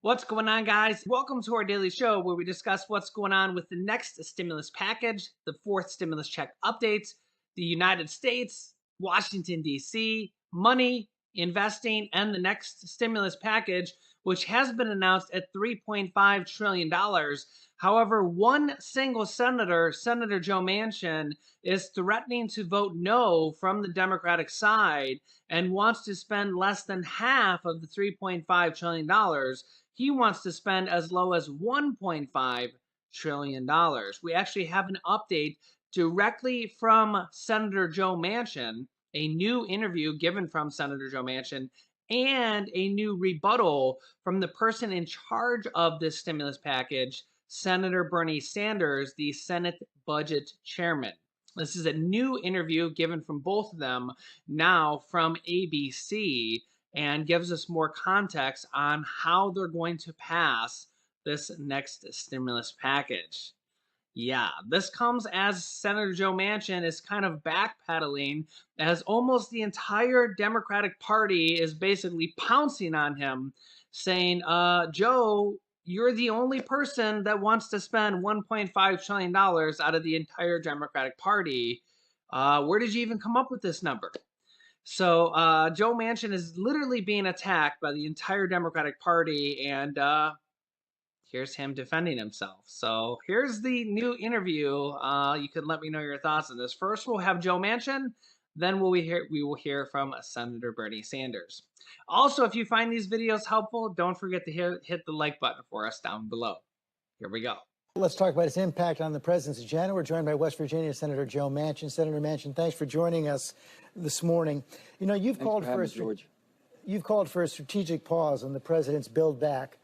What's going on, guys? Welcome to our daily show where we discuss what's going on with the next stimulus package, the fourth stimulus check updates, the United States, Washington, D.C., money, investing, and the next stimulus package, which has been announced at $3.5 trillion. However, one single senator, Senator Joe Manchin, is threatening to vote no from the Democratic side and wants to spend less than half of the $3.5 trillion. He wants to spend as low as $1.5 trillion. We actually have an update directly from Senator Joe Manchin, a new interview given from Senator Joe Manchin, and a new rebuttal from the person in charge of this stimulus package, Senator Bernie Sanders, the Senate Budget Chairman. This is a new interview given from both of them now from ABC and gives us more context on how they're going to pass this next stimulus package. Yeah, this comes as Senator Joe Manchin is kind of backpedaling as almost the entire Democratic Party is basically pouncing on him, saying, Joe, you're the only person that wants to spend $1.5 trillion out of the entire Democratic Party. Where did you even come up with this number? So Joe Manchin is literally being attacked by the entire Democratic Party, and here's him defending himself. So here's the new interview. You can let me know your thoughts on this. First, we'll have Joe Manchin. Then we will hear from Senator Bernie Sanders. Also, if you find these videos helpful, don't forget to hit the like button for us down below. Here we go. Let's talk about its impact on the president's agenda. We're joined by West Virginia Senator Joe Manchin. Senator Manchin, thanks for joining us this morning. You know, you've called for a strategic pause on the president's Build Back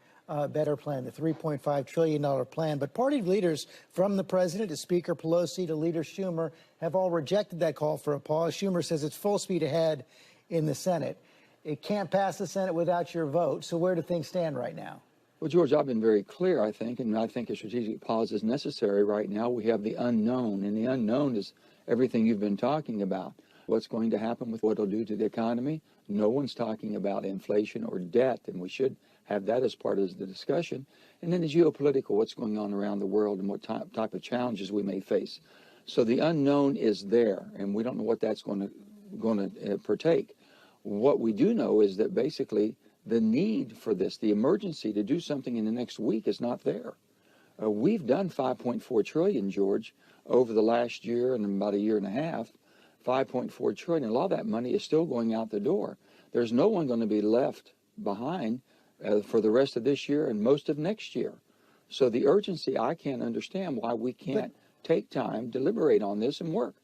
Better plan, the $3.5 trillion plan. But party leaders, from the president to Speaker Pelosi to Leader Schumer, have all rejected that call for a pause. Schumer says it's full speed ahead in the Senate. It can't pass the Senate without your vote. So where do things stand right now? Well, George, I've been very clear, I think, and I think a strategic pause is necessary right now. We have the unknown, and the unknown is everything you've been talking about. What's going to happen with what it'll do to the economy? No one's talking about inflation or debt, and we should have that as part of the discussion. And then the geopolitical, what's going on around the world and what type of challenges we may face. So the unknown is there, and we don't know what that's going to partake. What we do know is that basically the need for this, the emergency to do something in the next week is not there. We've done $5.4 trillion, George, over the last year and about a year and a half. $5.4 trillion. A lot of that money is still going out the door. There's no one going to be left behind for the rest of this year and most of next year. So the urgency, I can't understand why we can't take time, deliberate on this, and work.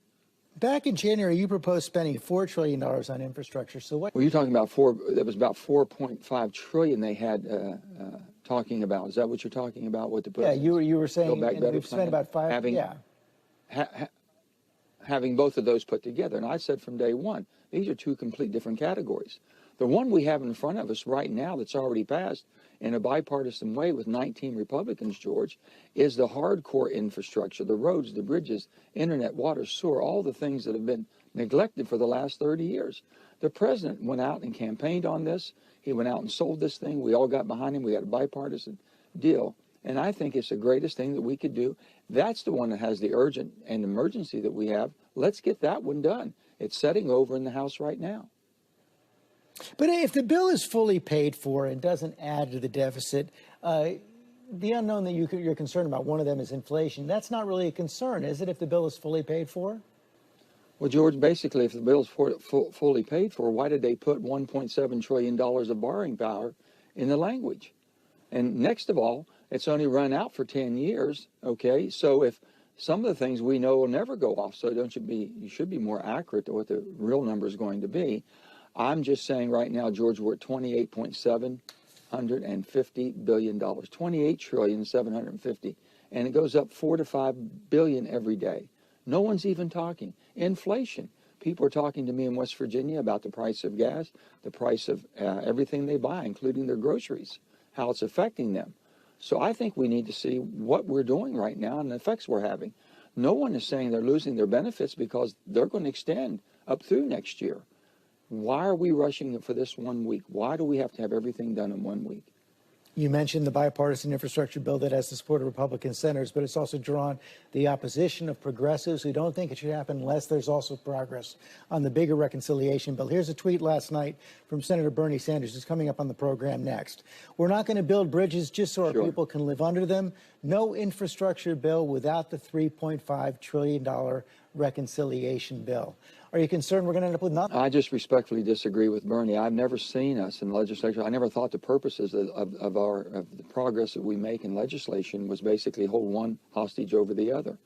Back in January, you proposed spending $4 trillion on infrastructure. So what? Well, you're talking about that was about $4.5 trillion they had talking about. Is that what you're talking about? What the Yeah, you were saying we've spent about five. Having both of those put together. And I said from day one, these are two complete different categories. The one we have in front of us right now that's already passed in a bipartisan way with 19 Republicans, George, is the hardcore infrastructure, the roads, the bridges, internet, water, sewer, all the things that have been neglected for the last 30 years. The president went out and campaigned on this. He went out and sold this thing. We all got behind him. We got a bipartisan deal. And I think it's the greatest thing that we could do. That's the one that has the urgent and emergency that we have. Let's get that one done. It's sitting over in the House right now. But if the bill is fully paid for and doesn't add to the deficit, the unknown that you're concerned about, one of them is inflation. That's not really a concern, is it, if the bill is fully paid for? Well, George, basically, if the bill is fully paid for, why did they put $1.7 trillion of borrowing power in the language? And next of all, it's only run out for 10 years, okay? So if some of the things we know will never go off, so you should be more accurate to what the real number is going to be. I'm just saying right now, George, we're at $28.750 billion, $28,750,000,000, and it goes up $4 to $5 billion every day. No one's even talking. Inflation. People are talking to me in West Virginia about the price of gas, the price of everything they buy, including their groceries, how it's affecting them. So I think we need to see what we're doing right now and the effects we're having. No one is saying they're losing their benefits because they're going to extend up through next year. Why are we rushing for this 1 week? Why do we have to have everything done in 1 week? You mentioned the bipartisan infrastructure bill that has the support of Republican senators, but it's also drawn the opposition of progressives who don't think it should happen unless there's also progress on the bigger reconciliation bill. Here's a tweet last night from Senator Bernie Sanders, who's coming up on the program next. We're not going to build bridges just so our people can live under them. No infrastructure bill without the $3.5 trillion reconciliation bill. Are you concerned we're going to end up with nothing? I just respectfully disagree with Bernie. I've never seen us in the legislature. I never thought the purposes of the progress that we make in legislation was basically hold one hostage over the other.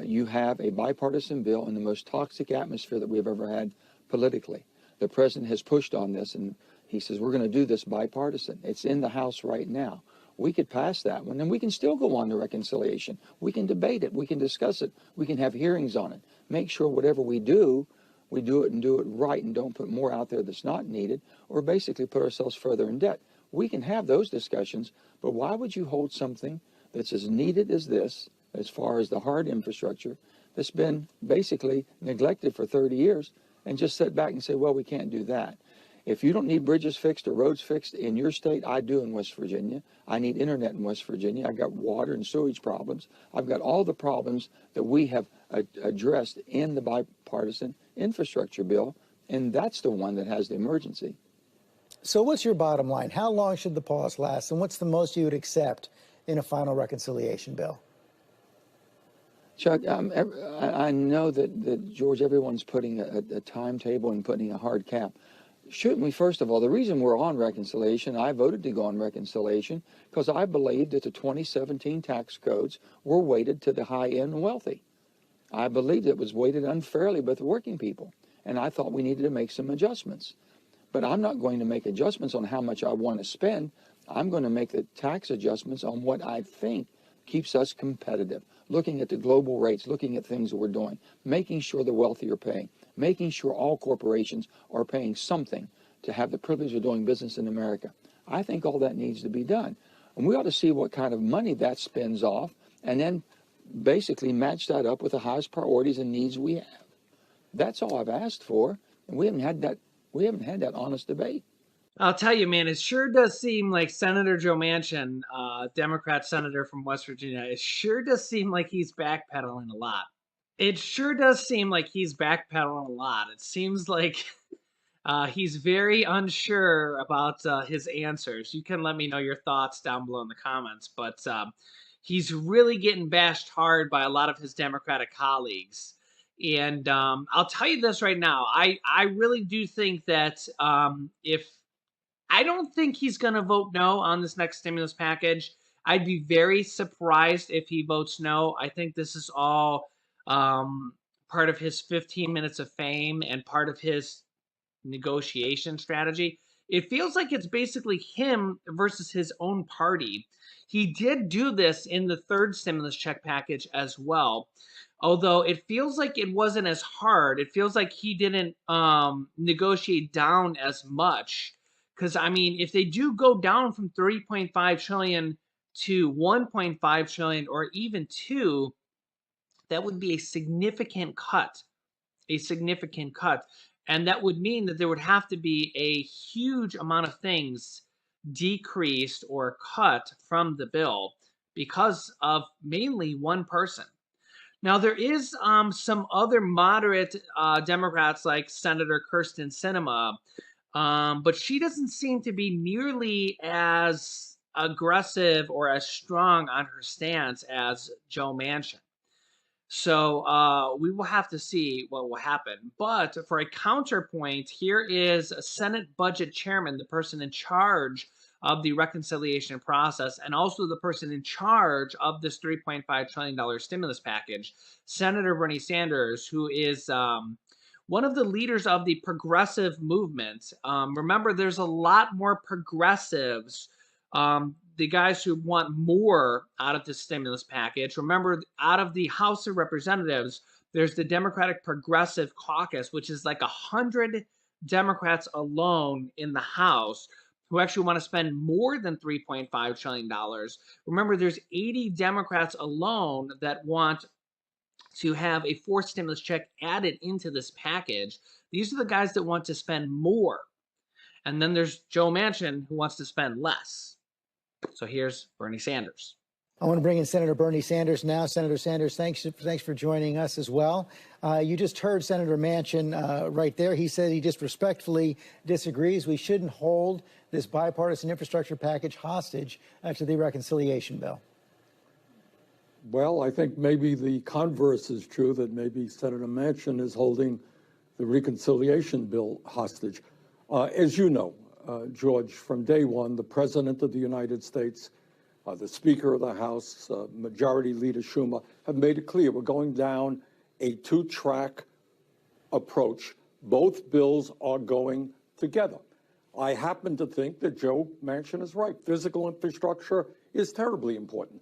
You have a bipartisan bill in the most toxic atmosphere that we've ever had politically. The president has pushed on this, and he says we're going to do this bipartisan. It's in the House right now. We could pass that one, and we can still go on to reconciliation. We can debate it. We can discuss it. We can have hearings on it. Make sure whatever we do it and do it right and don't put more out there that's not needed or basically put ourselves further in debt. We can have those discussions, but why would you hold something that's as needed as this, as far as the hard infrastructure, that's been basically neglected for 30 years and just sit back and say, well, we can't do that. If you don't need bridges fixed or roads fixed in your state, I do in West Virginia. I need internet in West Virginia. I got water and sewage problems. I've got all the problems that we have addressed in the bipartisan infrastructure bill, and that's the one that has the emergency. So what's your bottom line? How long should the pause last, and what's the most you would accept in a final reconciliation bill? Chuck, I know that, George, everyone's putting a timetable and putting a hard cap. Shouldn't we, first of all, the reason we're on reconciliation, I voted to go on reconciliation because I believed that the 2017 tax codes were weighted to the high-end wealthy. I believed it was weighted unfairly with working people, and I thought we needed to make some adjustments. But I'm not going to make adjustments on how much I want to spend. I'm going to make the tax adjustments on what I think keeps us competitive, looking at the global rates, looking at things that we're doing, making sure the wealthy are paying, making sure all corporations are paying something to have the privilege of doing business in America. I think all that needs to be done. And we ought to see what kind of money that spends off and then basically match that up with the highest priorities and needs we have. That's all I've asked for, and we haven't had that honest debate. I'll tell you, man, it sure does seem like Senator Joe Manchin, Democrat senator from West Virginia, it sure does seem like he's backpedaling a lot. It sure does seem like he's backpedaling a lot. It seems like he's very unsure about his answers. You can let me know your thoughts down below in the comments, but he's really getting bashed hard by a lot of his Democratic colleagues. And I'll tell you this right now. I really do think that I don't think he's going to vote no on this next stimulus package. I'd be very surprised if he votes no. I think this is all part of his 15 minutes of fame and part of his negotiation strategy. It feels like it's basically him versus his own party. He did do this in the third stimulus check package as well. Although it feels like it wasn't as hard. It feels like he didn't negotiate down as much. Because, I mean, if they do go down from 3.5 trillion to 1.5 trillion or even 2, that would be a significant cut. A significant cut. And that would mean that there would have to be a huge amount of things decreased or cut from the bill because of mainly one person. Now, there is some other moderate Democrats like Senator Kirsten Sinema, but she doesn't seem to be nearly as aggressive or as strong on her stance as Joe Manchin. So we will have to see what will happen. But for a counterpoint, here is a Senate Budget Chairman, the person in charge of the reconciliation process, and also the person in charge of this $3.5 trillion stimulus package, Senator Bernie Sanders, who is one of the leaders of the progressive movement. Remember, there's a lot more progressives, the guys who want more out of the stimulus package. Remember, out of the House of Representatives, there's the Democratic Progressive Caucus, which is like 100 Democrats alone in the House who actually want to spend more than $3.5 trillion. Remember, there's 80 Democrats alone that want to have a fourth stimulus check added into this package. These are the guys that want to spend more. And then there's Joe Manchin, who wants to spend less. So here's Bernie Sanders. I want to bring in Senator Bernie Sanders now. Senator Sanders, thanks for joining us as well. You just heard Senator Manchin right there. He said he just respectfully disagrees. We shouldn't hold this bipartisan infrastructure package hostage to the reconciliation bill. Well, I think maybe the converse is true, that maybe Senator Manchin is holding the reconciliation bill hostage. As you know, George, from day one, the President of the United States, the Speaker of the House, Majority Leader Schumer, have made it clear we're going down a two-track approach. Both bills are going together. I happen to think that Joe Manchin is right. Physical infrastructure is terribly important.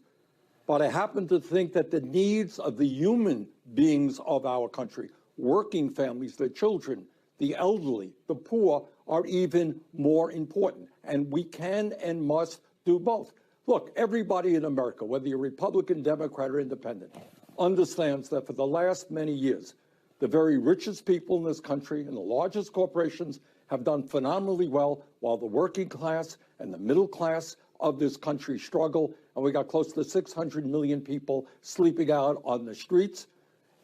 But I happen to think that the needs of the human beings of our country, working families, the children, the elderly, the poor, are even more important. And we can and must do both. Look, everybody in America, whether you're Republican, Democrat, or Independent, understands that for the last many years, the very richest people in this country and the largest corporations have done phenomenally well, while the working class and the middle class of this country struggle. And we got close to 600 million people sleeping out on the streets.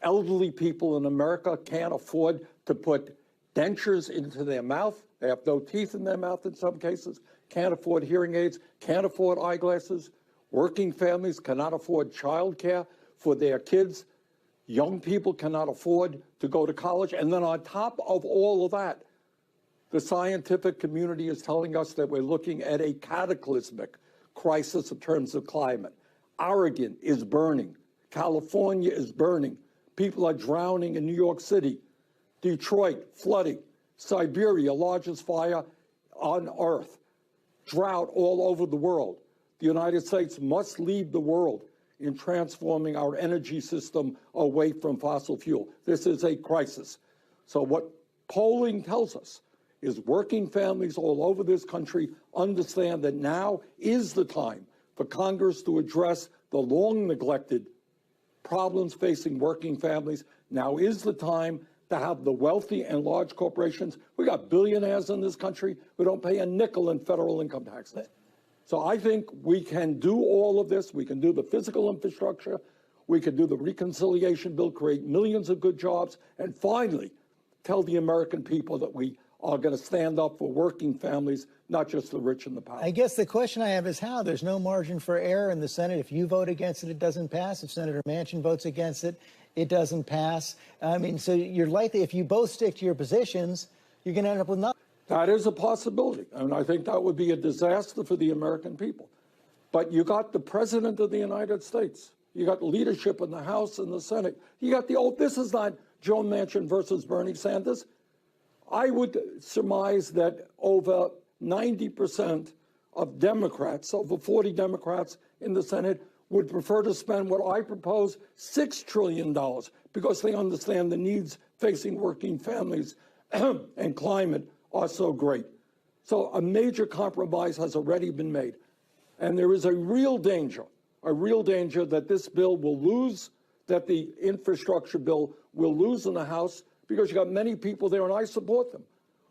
Elderly people in America can't afford to put dentures into their mouth. They have no teeth in their mouth in some cases, can't afford hearing aids, can't afford eyeglasses. Working families cannot afford child care for their kids. Young people cannot afford to go to college. And then on top of all of that, the scientific community is telling us that we're looking at a cataclysmic crisis in terms of climate. Oregon is burning. California is burning. People are drowning in New York City. Detroit, flooding. Siberia, largest fire on Earth. Drought all over the world. The United States must lead the world in transforming our energy system away from fossil fuel. This is a crisis. So what polling tells us is working families all over this country understand that now is the time for Congress to address the long neglected problems facing working families. Now is the time to have the wealthy and large corporations. We got billionaires in this country who don't pay a nickel in federal income taxes. So I think we can do all of this. We can do the physical infrastructure. We can do the reconciliation bill, create millions of good jobs, and finally tell the American people that we are going to stand up for working families, not just the rich and the powerful. I guess the question I have is how? There's no margin for error in the Senate. If you vote against it, it doesn't pass. If Senator Manchin votes against it, it doesn't pass. I mean, so you're likely, if you both stick to your positions, you're going to end up with nothing. That is a possibility, and I think that would be a disaster for the American people. But you got the President of the United States. You got leadership in the House and the Senate. You got the old, this is not Joe Manchin versus Bernie Sanders. I would surmise that over 90% of Democrats, over 40 Democrats in the Senate, would prefer to spend what I propose, $6 trillion, because they understand the needs facing working families and climate are so great. So a major compromise has already been made. And there is a real danger that this bill will lose, that the infrastructure bill will lose in the House, because you got many people there, and I support them,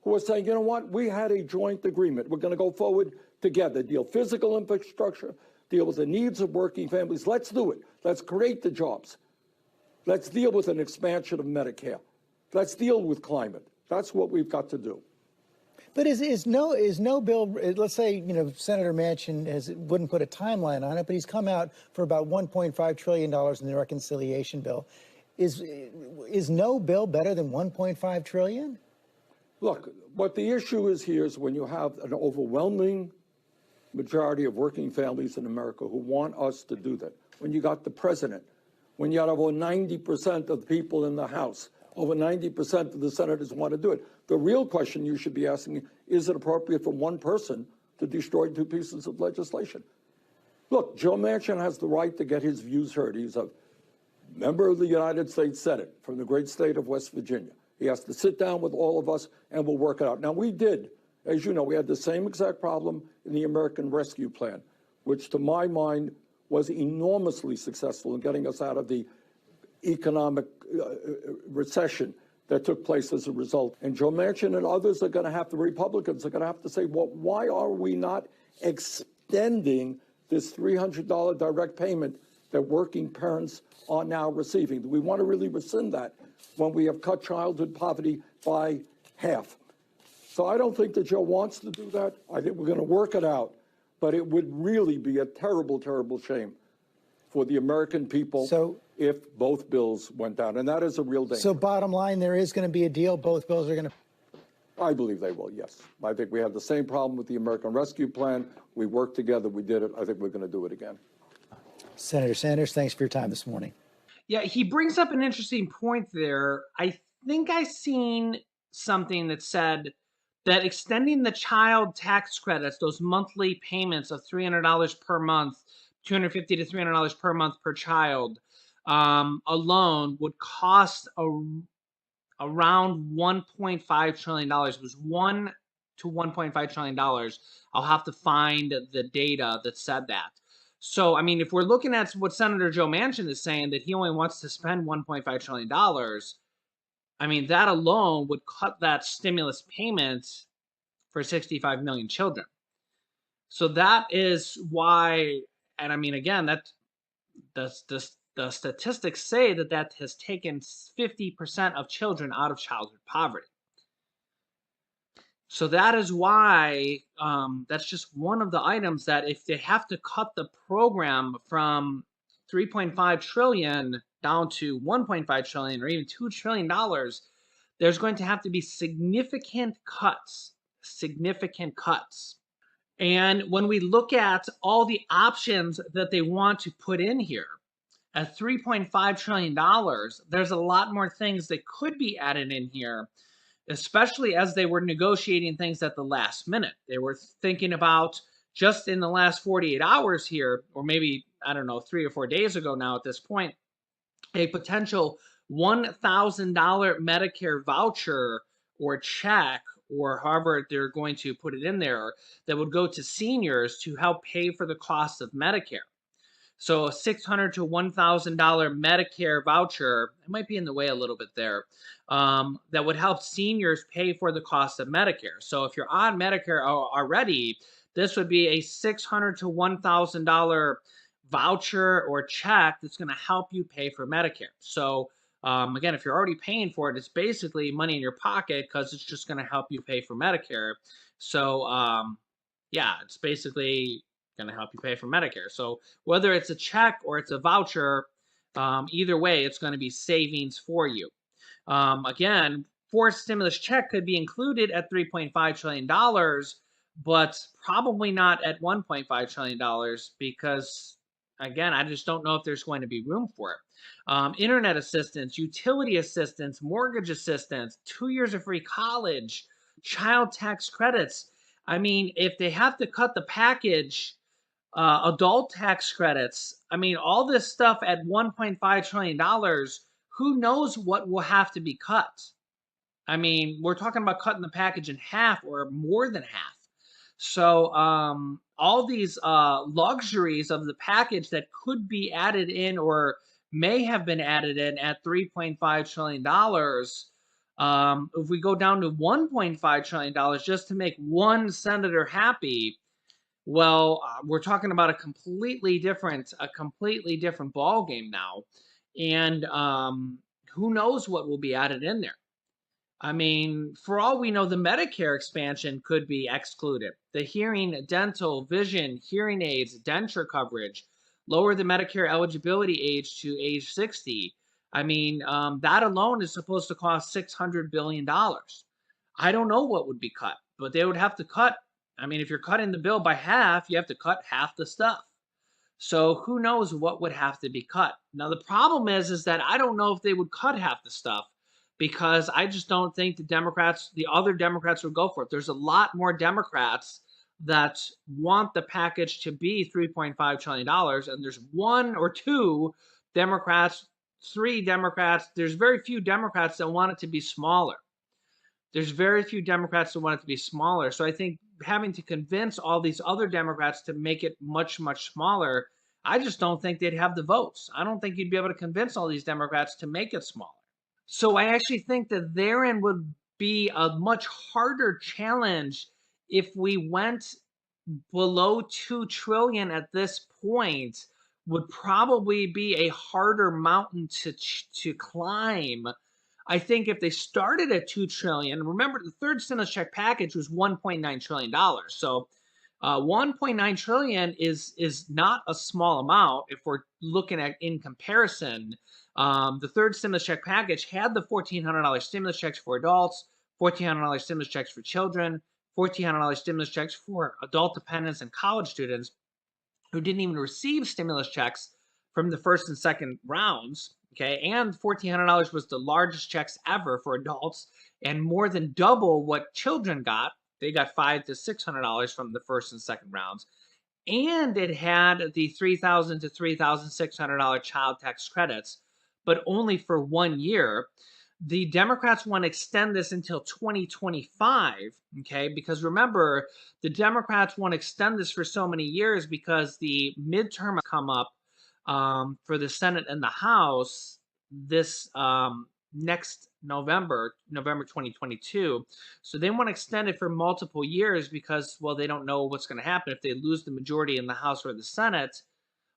who are saying, you know what, we had a joint agreement. We're going to go forward together, deal physical infrastructure, deal with the needs of working families. Let's do it. Let's create the jobs. Let's deal with an expansion of Medicare. Let's deal with climate. That's what we've got to do. But is no bill, let's say, you know, Senator Manchin wouldn't put a timeline on it, but he's come out for about $1.5 trillion in the reconciliation bill. Is no bill better than $1.5 trillion? Look, what the issue is here is when you have an overwhelming majority of working families in America who want us to do that, when you got the president, when you got over 90% of the people in the House, over 90% of the senators want to do it. The real question you should be asking, is it appropriate for one person to destroy two pieces of legislation? Look, Joe Manchin has the right to get his views heard. He's a member of the United States Senate from the great state of West Virginia. He has to sit down with all of us and we'll work it out. Now, we did, as you know, we had the same exact problem in the American Rescue Plan, which to my mind was enormously successful in getting us out of the economic recession that took place as a result. And Joe Manchin and others are going to have, the Republicans are going to have to say, well, why are we not extending this $300 direct payment that working parents are now receiving. Do we want to really rescind that when we have cut childhood poverty by half? So I don't think that Joe wants to do that. I think we're going to work it out. But it would really be a terrible, terrible shame for the American people if both bills went down. And that is a real danger. So bottom line, there is going to be a deal. Both bills are going to. I believe they will, yes. I think we had the same problem with the American Rescue Plan. We worked together. We did it. I think we're going to do it again. Senator Sanders, thanks for your time this morning. Yeah, he brings up an interesting point there. I think I seen something that said that extending the child tax credits, those monthly payments of $300 per month, $250 to $300 per month per child, alone would cost around $1.5 trillion. It was $1 to $1.5 trillion. I'll have to find the data that said that. So, I mean, if we're looking at what Senator Joe Manchin is saying, that he only wants to spend $1.5 trillion, I mean, that alone would cut that stimulus payment for 65 million children. So that is why, and I mean, again, that the statistics say that has taken 50% of children out of childhood poverty. So that is why that's just one of the items that if they have to cut the program from 3.5 trillion down to 1.5 trillion or even $2 trillion, there's going to have to be significant cuts. And when we look at all the options that they want to put in here, at $3.5 trillion, there's a lot more things that could be added in here, especially as they were negotiating things at the last minute. They were thinking about just in the last 48 hours here, or maybe, I don't know, 3 or 4 days ago now at this point, a potential $1,000 Medicare voucher or check, or however they're going to put it in there, that would go to seniors to help pay for the cost of Medicare. So a $600 to $1,000 Medicare voucher, it might be in the way a little bit there, that would help seniors pay for the cost of Medicare. So if you're on Medicare already, this would be a $600 to $1,000 voucher or check that's going to help you pay for Medicare. So again, if you're already paying for it, it's basically money in your pocket because it's just going to help you pay for Medicare. So yeah, it's basically going to help you pay for Medicare. So whether it's a check or it's a voucher, either way, it's going to be savings for you. Again, fourth stimulus check could be included at $3.5 trillion, but probably not at $1.5 trillion because, again, I just don't know if there's going to be room for it. Internet assistance, utility assistance, mortgage assistance, 2 years of free college, child tax credits. I mean, if they have to cut the package, adult tax credits, I mean, all this stuff at $1.5 trillion, who knows what will have to be cut? I mean, we're talking about cutting the package in half or more than half. So all these luxuries of the package that could be added in or may have been added in at $3.5 trillion, if we go down to $1.5 trillion just to make one senator happy, well, we're talking about a completely different ball game now, and who knows what will be added in there. I mean, for all we know, the Medicare expansion could be excluded. The hearing, dental, vision, hearing aids, denture coverage, lower the Medicare eligibility age to age 60. I mean, that alone is supposed to cost $600 billion. I don't know what would be cut, but they would have to cut. I mean, if you're cutting the bill by half, you have to cut half the stuff. So who knows what would have to be cut. Now, the problem is that I don't know if they would cut half the stuff because I just don't think the other Democrats would go for it. There's a lot more Democrats that want the package to be $3.5 trillion, and there's one or two Democrats, three Democrats. There's very few Democrats that want it to be smaller. There's very few Democrats that want it to be smaller. So I think having to convince all these other Democrats to make it much, much smaller, I just don't think they'd have the votes. I don't think you'd be able to convince all these Democrats to make it smaller. So I actually think that therein would be a much harder challenge if we went below 2 trillion at this point would probably be a harder mountain to climb. I think if they started at 2 trillion, remember the third stimulus check package was 1.9 trillion dollars. So 1.9 trillion is not a small amount if we're looking at in comparison. The third stimulus check package had the $1,400 stimulus checks for adults, $1,400 stimulus checks for children, $1,400 stimulus checks for adult dependents and college students who didn't even receive stimulus checks from the first and second rounds. Okay, and $1,400 was the largest checks ever for adults, and more than double what children got. They got $500 to $600 from the first and second rounds, and it had the $3,000 to $3,600 child tax credits, but only for 1 year. The Democrats want to extend this until 2025, okay? Because remember, the Democrats want to extend this for so many years because the midterm come up for the Senate and the House this next November 2022. So they want to extend it for multiple years because, well, they don't know what's going to happen. If they lose the majority in the House or the Senate,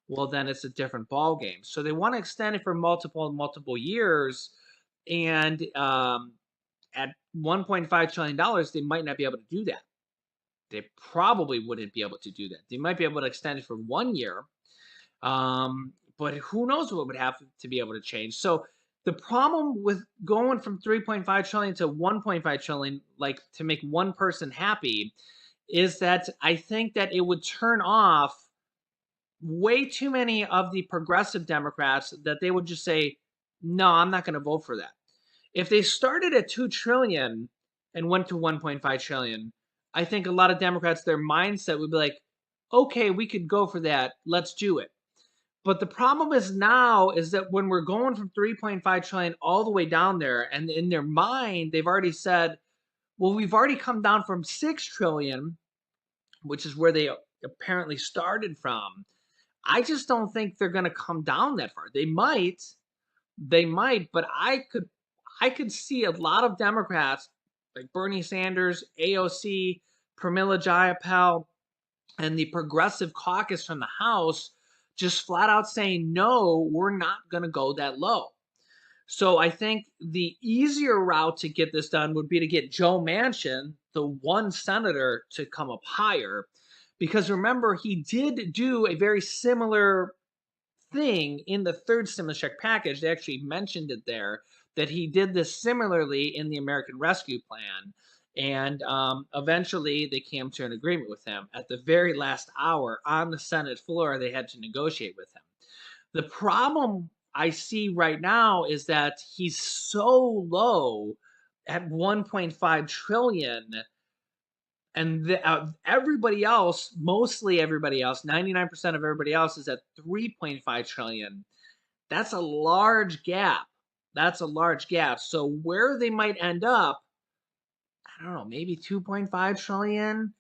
well, then it's a different ball game. So they want to extend it for multiple years. And at $1.5 trillion, they might not be able to do that. They probably wouldn't be able to do that. They might be able to extend it for 1 year, but who knows what would have to be able to change. So the problem with going from 3.5 trillion to 1.5 trillion, like to make one person happy, is that I think that it would turn off way too many of the progressive Democrats that they would just say, no, I'm not going to vote for that. If they started at 2 trillion and went to 1.5 trillion, I think a lot of Democrats, their mindset would be like, okay, we could go for that. Let's do it. But the problem is now is that when we're going from 3.5 trillion all the way down there, and in their mind, they've already said, well, we've already come down from 6 trillion, which is where they apparently started from. I just don't think they're going to come down that far. They might, but I could see a lot of Democrats like Bernie Sanders, AOC, Pramila Jayapal, and the Progressive Caucus from the House just flat out saying, no, we're not going to go that low. So I think the easier route to get this done would be to get Joe Manchin, the one senator, to come up higher. Because remember, he did do a very similar thing in the third stimulus check package. They actually mentioned it there, that he did this similarly in the American Rescue Plan. And eventually they came to an agreement with him. At the very last hour on the Senate floor, they had to negotiate with him. The problem I see right now is that he's so low at 1.5 trillion, and everybody else, mostly everybody else, 99% of everybody else is at 3.5 trillion. That's a large gap. That's a large gap. So where they might end up, I don't know, maybe 2.5 trillion.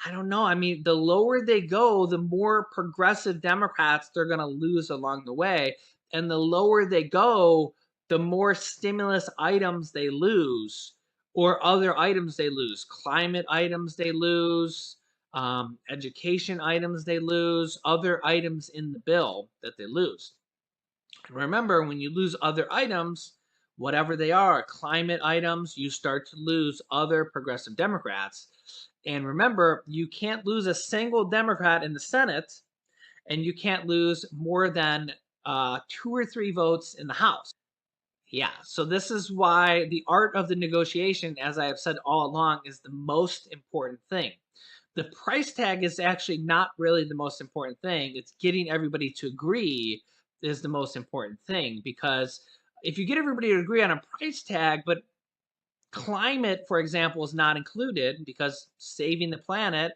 I don't know. I mean, the lower they go, the more progressive Democrats they're going to lose along the way. And the lower they go, the more stimulus items they lose, or other items they lose. Climate items they lose, education items they lose, other items in the bill that they lose. And remember, when you lose other items, whatever they are, climate items, you start to lose other progressive Democrats. And remember, you can't lose a single Democrat in the Senate, and you can't lose more than 2 or 3 votes in the House. Yeah, so this is why the art of the negotiation, as I have said all along, is the most important thing. The price tag is actually not really the most important thing. It's getting everybody to agree is the most important thing, because if you get everybody to agree on a price tag, but climate, for example, is not included, because saving the planet,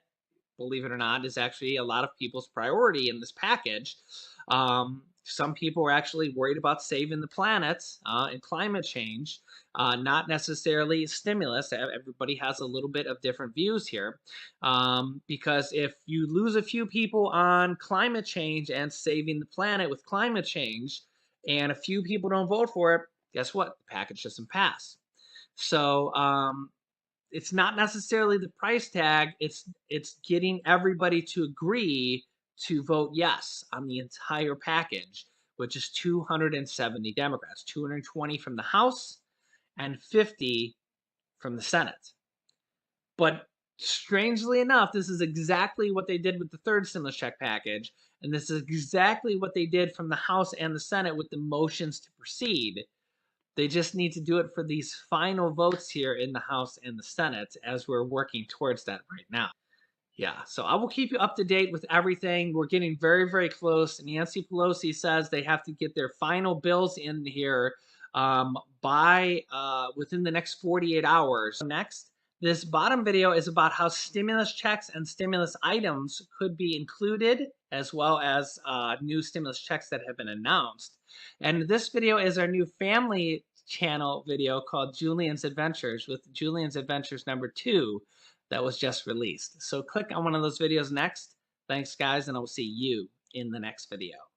believe it or not, is actually a lot of people's priority in this package. Some people are actually worried about saving the planet and climate change, not necessarily stimulus. Everybody has a little bit of different views here, because if you lose a few people on climate change and saving the planet with climate change, and a few people don't vote for it, guess what? The package doesn't pass. So it's not necessarily the price tag. It's getting everybody to agree to vote yes on the entire package, which is 270 Democrats, 220 from the House and 50 from the Senate. But strangely enough, this is exactly what they did with the third stimulus check package, and this is exactly what they did from the House and the Senate with the motions to proceed. They just need to do it for these final votes here in the House and the Senate as we're working towards that right now. Yeah, so I will keep you up to date with everything. We're getting very, very close. Nancy Pelosi says they have to get their final bills in here by within the next 48 hours. Next, this bottom video is about how stimulus checks and stimulus items could be included, as well as new stimulus checks that have been announced. And this video is our new family channel video called Julian's Adventures, with Julian's Adventures #2 that was just released. So click on one of those videos next. Thanks, guys, and I'll see you in the next video.